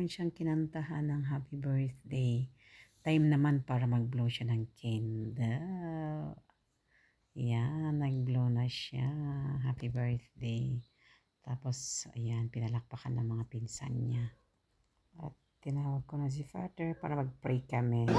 namin siyang kinantahan ng happy birthday. Time naman para mag-blow siya ng candle. Yan, nag-blow na siya. Happy birthday. Tapos, ayan, pinalakpakan ng mga pinsan niya. At tinawag ko na si Father para mag-pray kami.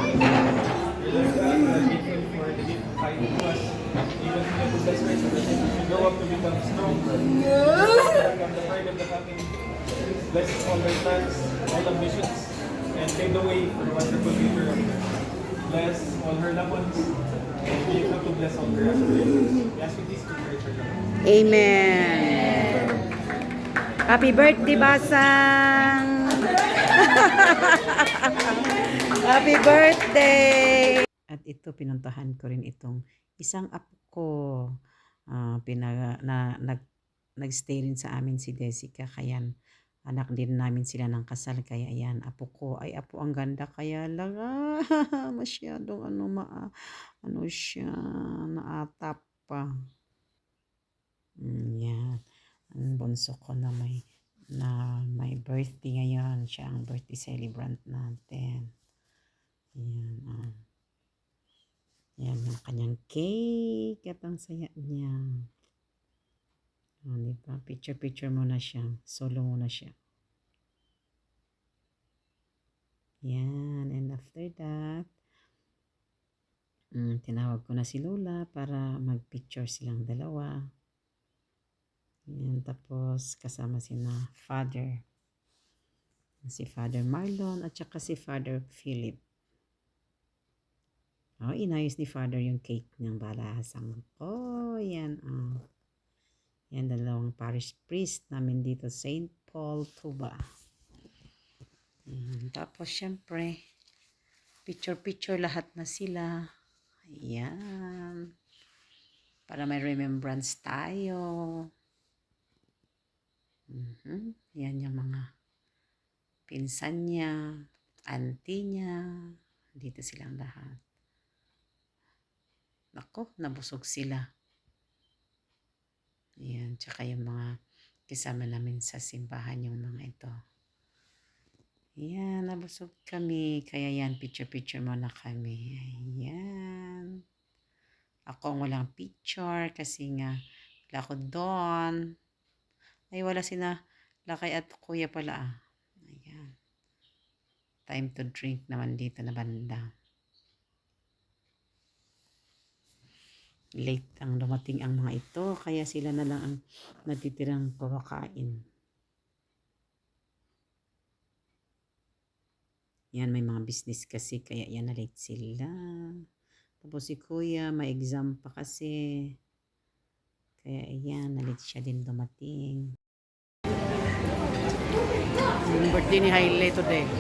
Bless all their plans, all ambitions, and pave the way for a wonderful future. Bless all her loved ones, and be able to bless all her aspirations. We ask you this to pray for them. Amen. Happy birthday, Basang! Happy birthday! At ito, pinuntahan ko rin itong isang apo ko. Nag-stay rin sa amin si Jessica, kaya anak din namin sila ng kasal, kaya ayan, apo ko. Ay, apo, ang ganda, kaya lang, masyadong siya, naatap pa. Yan. Ang bunso ko na may birthday ngayon. Siya ang birthday celebrant natin. Yan. Yan ang kanyang cake. At ang saya niya. Diba? Picture muna siya. Solo muna siya. Yan. And after that, tinawag ko na si Lola para mag-picture silang dalawa. Yan. Tapos kasama si Father. Si Father Marlon at saka si Father Philip. Inayos ni Father yung cake ng balasang ko. Yan. Yan, dalawang parish priest namin dito, St. Paul, Tuba. Tapos, syempre, picture lahat na sila. Ayan. Para may remembrance tayo. Yan yung mga pinsan niya, auntie niya. Dito silang lahat. Nako, nabusog sila. Yan, tsaka yung mga kasama namin sa simbahan, yung mga ito. Yan, nabusog kami. Kaya yan, picture muna kami. Ayan. Ako ang walang picture kasi nga wala ko doon. Ay, wala sina Lakay at Kuya pala. Ayan. Time to drink naman dito na banda. Late ang dumating ang mga ito, kaya sila na lang ang natitirang kumakain. Yan, may mga business kasi, kaya yan na late sila. Tapos si Kuya, may exam pa kasi. Kaya yan, na late siya din dumating. Yung birthday ni Hailey today.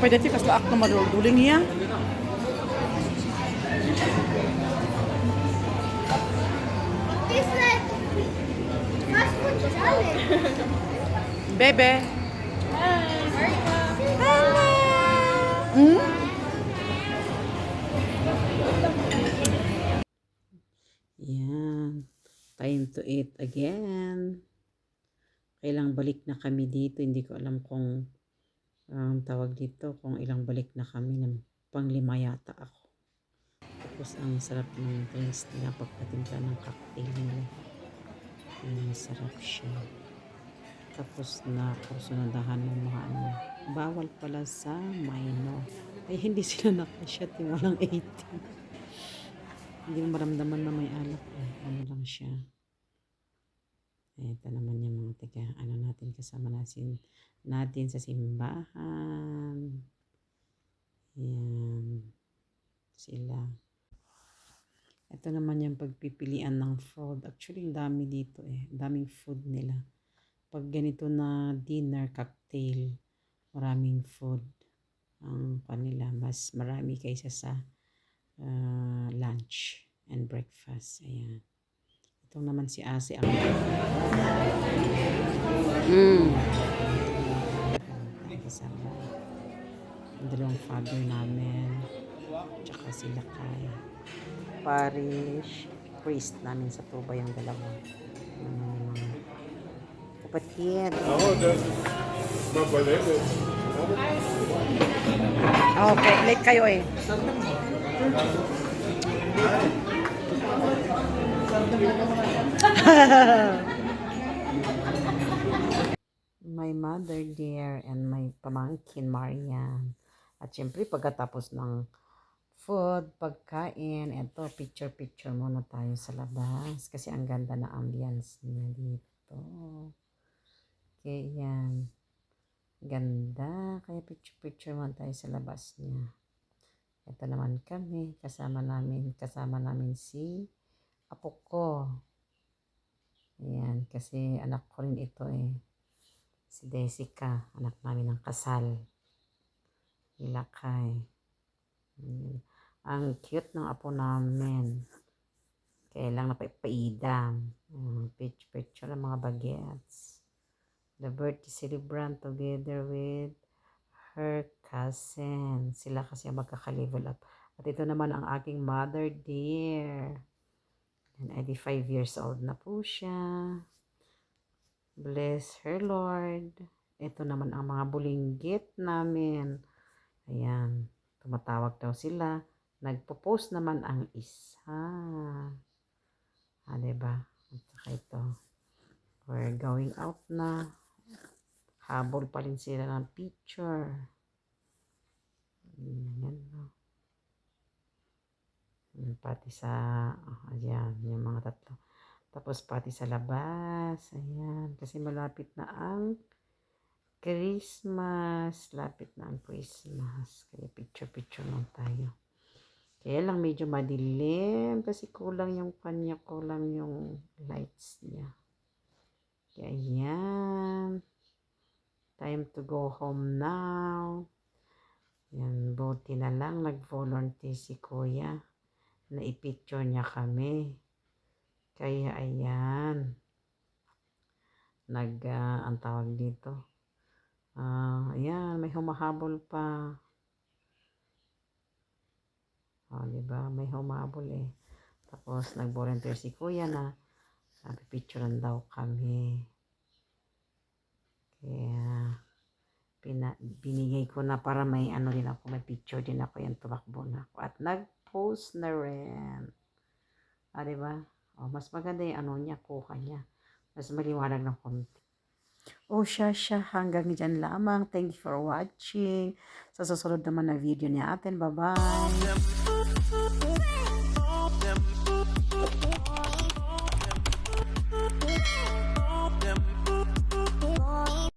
Pwede ti kasla ak na maduling niya. Bebe. Yan. Time to eat again. Kailang balik na kami dito. Hindi ko alam kung tawag dito, kung ilang balik na kami, ng pang-5 yata ako. Tapos ang sarap ng drinks nila, pagkatimpla ng cocktail nila. Sarap siya. Tapos na kursunadahan ng mga bawal pala sa minor. Ay, hindi sila nakasyat, yung walang 18. Hindi mo maramdaman na may alak. Ano lang siya. Ito naman yung mga natin kasama natin sa simbahan. Yan. Sila. Ito naman yung pagpipilian ng food. Actually, ang dami dito daming food nila. Pag ganito na dinner, cocktail, maraming food. Ang kanila, mas marami kaysa sa lunch and breakfast. Ayan. Ito naman si Ase ang kasama. Ang dalawang father namin. Tsaka sila kay Parish. priest namin sa tuba yung dalawa. Mga kapatid. Ako, mabalik eh. Okay, late kayo eh. My mother dear and my pamangkin Marian. At syempre pagkatapos ng food, pagkain, eto picture-picture muna tayo sa labas kasi ang ganda na ambience niya dito. Okay, yan. Ganda. Kaya picture-picture muna tayo sa labas niya. Ito naman kami, kasama namin si apo ko. Ayan, kasi anak ko rin ito eh. Si Jessica, anak namin ng kasal. Ilakay. Ang cute ng apo namin. Kailang napapaidam. Picture ng mga bagets. The birthday celebrant together with her cousin. Sila kasi ang magkaka-level up. At ito naman ang aking mother dear. And 85 years old na po siya. Bless her Lord. Ito naman ang mga bulinggit namin. Ayan. Tumatawag daw sila. Nagpo-post naman ang isa. Diba? At saka ito. We're going out na. Habol pa rin sila ng picture. Ayan. Pati sa, ayan, yung mga tatlo. Tapos pati sa labas. Ayan. Kasi malapit na ang Christmas. Lapit na ang Christmas. Kaya picture-picture lang tayo. Kaya lang medyo madilim. Kasi kulang yung kanya. Kulang yung lights niya. Kaya ayan. Time to go home now. Yan. Buti na lang. Nag-volunteer si Kuya. Na i-picture niya kami. Kaya ayan. Ang tawag dito. Ayan, may humahabol pa. Diba? May humahabol eh. Tapos nag-volunteer si Kuya na pipicturean daw kami. Kaya binigay ko na para may ano din ako, may picture din ako, yan tumakbo na ako. At nag-post na rin. Diba? Mas maganda yung ano niya, kuha niya. Mas maliwanag ng konti. Siya, hanggang dyan lamang. Thank you for watching. Sa susunod naman na video natin. Bye-bye.